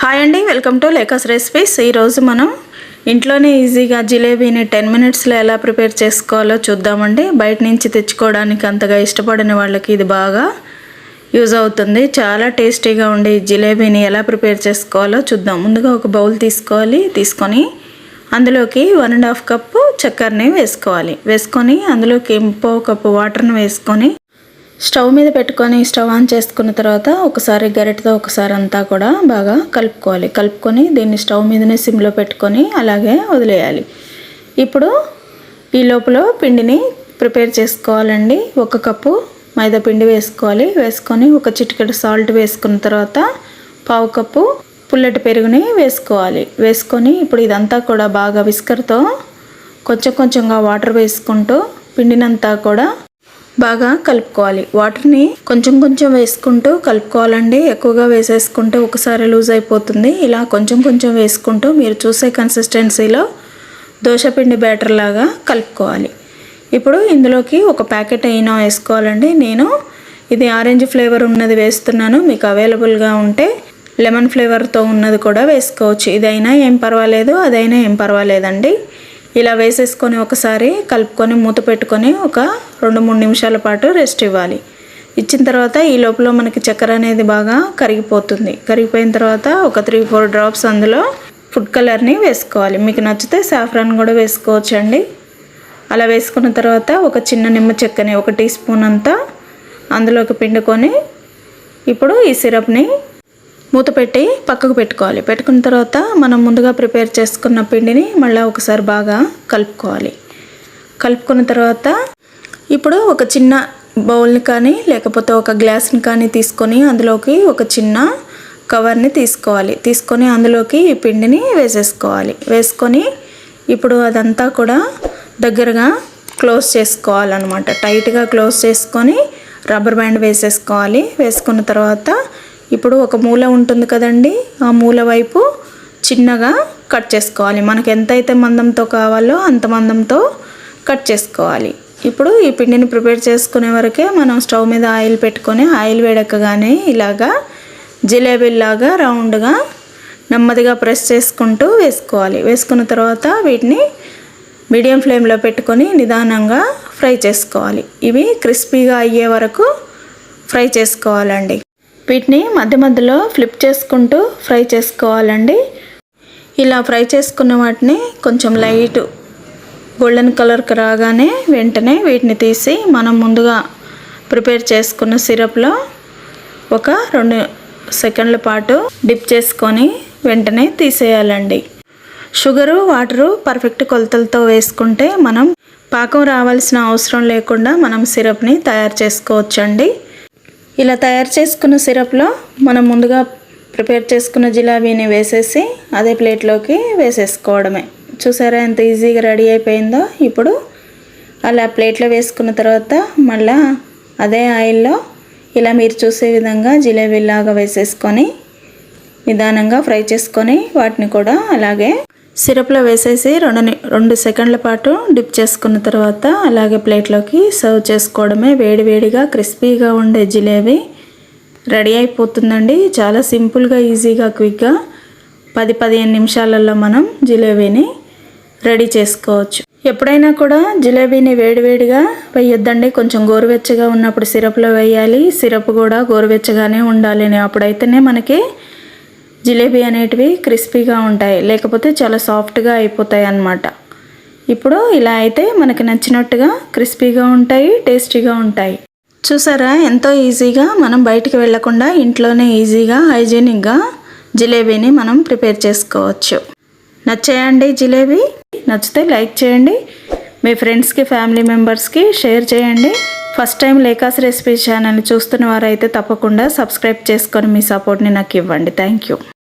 Hi అండి, welcome to లేకాస్ recipes. ఈరోజు మనం ఇంట్లోనే ఈజీగా జిలేబీని 10 మినిట్స్లో ఎలా ప్రిపేర్ చేసుకోవాలో చూద్దామండి. బయట నుంచి తెచ్చుకోవడానికి అంతగా ఇష్టపడని వాళ్ళకి ఇది బాగా యూజ్ అవుతుంది. చాలా టేస్టీగా ఉండే ఈ జిలేబీని ఎలా ప్రిపేర్ చేసుకోవాలో చూద్దాం. ముందుగా ఒక బౌల్ తీసుకొని అందులోకి 1.5 కప్పు చక్కెరని వేసుకొని అందులోకి 1/4 కప్పు వాటర్ని వేసుకొని స్టవ్ మీద పెట్టుకొని స్టవ్ ఆన్ చేసుకున్న తర్వాత ఒకసారి గరిటెతో ఒకసారి అంతా కూడా బాగా కలుపుకొని దీన్ని స్టవ్ మీదనే సిమ్లో పెట్టుకొని అలాగే వదిలేయాలి. ఇప్పుడు ఈ లోపల పిండిని ప్రిపేర్ చేసుకోవాలండి. 1 కప్పు మైదా పిండి వేసుకొని ఒక చిటికెడు సాల్ట్ వేసుకున్న తర్వాత 1/2 కప్పు పుల్లటి పెరుగుని వేసుకొని ఇప్పుడు ఇదంతా కూడా బాగా విస్కర్తో కొంచెంగా వాటర్ వేసుకుంటూ పిండినంతా కూడా బాగా కలుపుకోవాలి. వాటర్ని కొంచెం వేసుకుంటూ కలుపుకోవాలండి. ఎక్కువగా వేసేసుకుంటే ఒకసారి లూజ్ అయిపోతుంది. ఇలా కొంచెం వేసుకుంటూ మీరు చూసే కన్సిస్టెన్సీలో దోశపిండి బ్యాటర్ లాగా కలుపుకోవాలి. ఇప్పుడు ఇందులోకి ఒక ప్యాకెట్ అయినా వేసుకోవాలండి. నేను ఇది ఆరెంజ్ ఫ్లేవర్ ఉన్నది వేస్తున్నాను. మీకు అవైలబుల్గా ఉంటే లెమన్ ఫ్లేవర్తో ఉన్నది కూడా వేసుకోవచ్చు. ఇదైనా ఏం పర్వాలేదు, అదైనా ఏం పర్వాలేదండి. ఇలా వేసేసుకొని ఒకసారి కలుపుకొని మూత పెట్టుకొని ఒక 2-3 నిమిషాల పాటు రెస్ట్ ఇవ్వాలి. ఇచ్చిన తర్వాత ఈ లోపల మనకి చక్కెర అనేది బాగా కరిగిపోయిన తర్వాత ఒక 3-4 డ్రాప్స్ అందులో ఫుడ్ కలర్ని వేసుకోవాలి. మీకు నచ్చితే సాఫ్రాన్ కూడా వేసుకోవచ్చండి. అలా వేసుకున్న తర్వాత ఒక చిన్న నిమ్మ చెక్కని 1 టీ స్పూన్ అంతా అందులోకి పిండుకొని ఇప్పుడు ఈ సిరప్ని మూత పెట్టి పక్కకు పెట్టుకున్న తర్వాత మనం ముందుగా ప్రిపేర్ చేసుకున్న పిండిని మళ్ళీ ఒకసారి బాగా కలుపుకున్న తర్వాత ఇప్పుడు ఒక చిన్న బౌల్ని కానీ లేకపోతే ఒక గ్లాస్ని కానీ తీసుకొని అందులోకి ఒక చిన్న కవర్ని తీసుకొని అందులోకి ఈ పిండిని వేసుకొని ఇప్పుడు అదంతా కూడా దగ్గరగా క్లోజ్ చేసుకోవాలన్నమాట. టైట్గా క్లోజ్ చేసుకొని రబ్బర్ బ్యాండ్ వేసుకున్న తర్వాత ఇప్పుడు ఒక మూల ఉంటుంది కదండి, ఆ మూల వైపు చిన్నగా కట్ చేసుకోవాలి. మనకు ఎంతైతే మందంతో కావాలో అంత మందంతో కట్ చేసుకోవాలి. ఇప్పుడు ఈ పిండిని ప్రిపేర్ చేసుకునే వరకే మనం స్టవ్ మీద ఆయిల్ పెట్టుకొని ఆయిల్ వేడెక్కగానే ఇలాగా జిలేబీలాగా రౌండ్గా నెమ్మదిగా ప్రెస్ చేసుకుంటూ వేసుకున్న తర్వాత వీటిని మీడియం ఫ్లేమ్లో పెట్టుకొని నిదానంగా ఫ్రై చేసుకోవాలి. ఇవి క్రిస్పీగా అయ్యే వరకు ఫ్రై చేసుకోవాలండి. వీటిని మధ్యలో ఫ్లిప్ చేసుకుంటూ ఫ్రై చేసుకోవాలండి. ఇలా ఫ్రై చేసుకున్న వాటిని కొంచెం లైట్ గోల్డెన్ కలర్కి రాగానే వెంటనే వీటిని తీసి మనం ముందుగా ప్రిపేర్ చేసుకున్న సిరప్లో ఒక 2 సెకండ్ల పాటు డిప్ చేసుకొని వెంటనే తీసేయాలండి. షుగరు వాటరు పర్ఫెక్ట్ కొలతలతో వేసుకుంటే మనం పాకం రావాల్సిన అవసరం లేకుండా మనం సిరప్ని తయారు చేసుకోవచ్చండి. ఇలా తయారు చేసుకున్న సిరప్లో మనం ముందుగా ప్రిపేర్ చేసుకున్న జిలేబీని వేసేసి అదే ప్లేట్లోకి వేసేసుకోవడమే. చూసారా ఎంత ఈజీగా రెడీ అయిపోయిందో. ఇప్పుడు అలా ప్లేట్లో వేసుకున్న తర్వాత మళ్ళీ అదే ఆయిల్లో ఇలా మీరు చూసే విధంగా జిలేబీలాగా వేసేసుకొని నిదానంగా ఫ్రై చేసుకొని వాటిని కూడా అలాగే సిరప్లో వేసేసి 2 సెకండ్ల పాటు డిప్ చేసుకున్న తర్వాత అలాగే ప్లేట్లోకి సర్వ్ చేసుకోవడమే. వేడిగా క్రిస్పీగా ఉండే జిలేబీ రెడీ అయిపోతుందండి. చాలా సింపుల్గా, ఈజీగా, క్విక్గా 10-15 నిమిషాలలో మనం జిలేబీని రెడీ చేసుకోవచ్చు. ఎప్పుడైనా కూడా జిలేబీని వేడిగా వేయొద్దండి. కొంచెం గోరువెచ్చగా ఉన్నప్పుడు సిరప్లో వేయాలి. సిరప్ కూడా గోరువెచ్చగానే ఉండాలి. అప్పుడైతేనే మనకి జిలేబీ అనేటివి క్రిస్పీగా ఉంటాయి, లేకపోతే చాలా సాఫ్ట్గా అయిపోతాయి అన్నమాట. ఇప్పుడు ఇలా అయితే మనకి నచ్చినట్టుగా క్రిస్పీగా ఉంటాయి, టేస్టీగా ఉంటాయి. చూసారా ఎంతో ఈజీగా మనం బయటికి వెళ్ళకుండా ఇంట్లోనే ఈజీగా హైజీనిక్గా జిలేబీని మనం ప్రిపేర్ చేసుకోవచ్చు. నచ్చాయండి జిలేబీ? నచ్చితే లైక్ చేయండి, మీ ఫ్రెండ్స్కి ఫ్యామిలీ మెంబర్స్కి షేర్ చేయండి. ఫస్ట్ టైం లేకాస్ రెసిపీస్ ఛానల్ని చూస్తున్న వారైతే తప్పకుండా సబ్స్క్రైబ్ చేసుకొని మీ సపోర్ట్ని నాకు ఇవ్వండి. Thank you.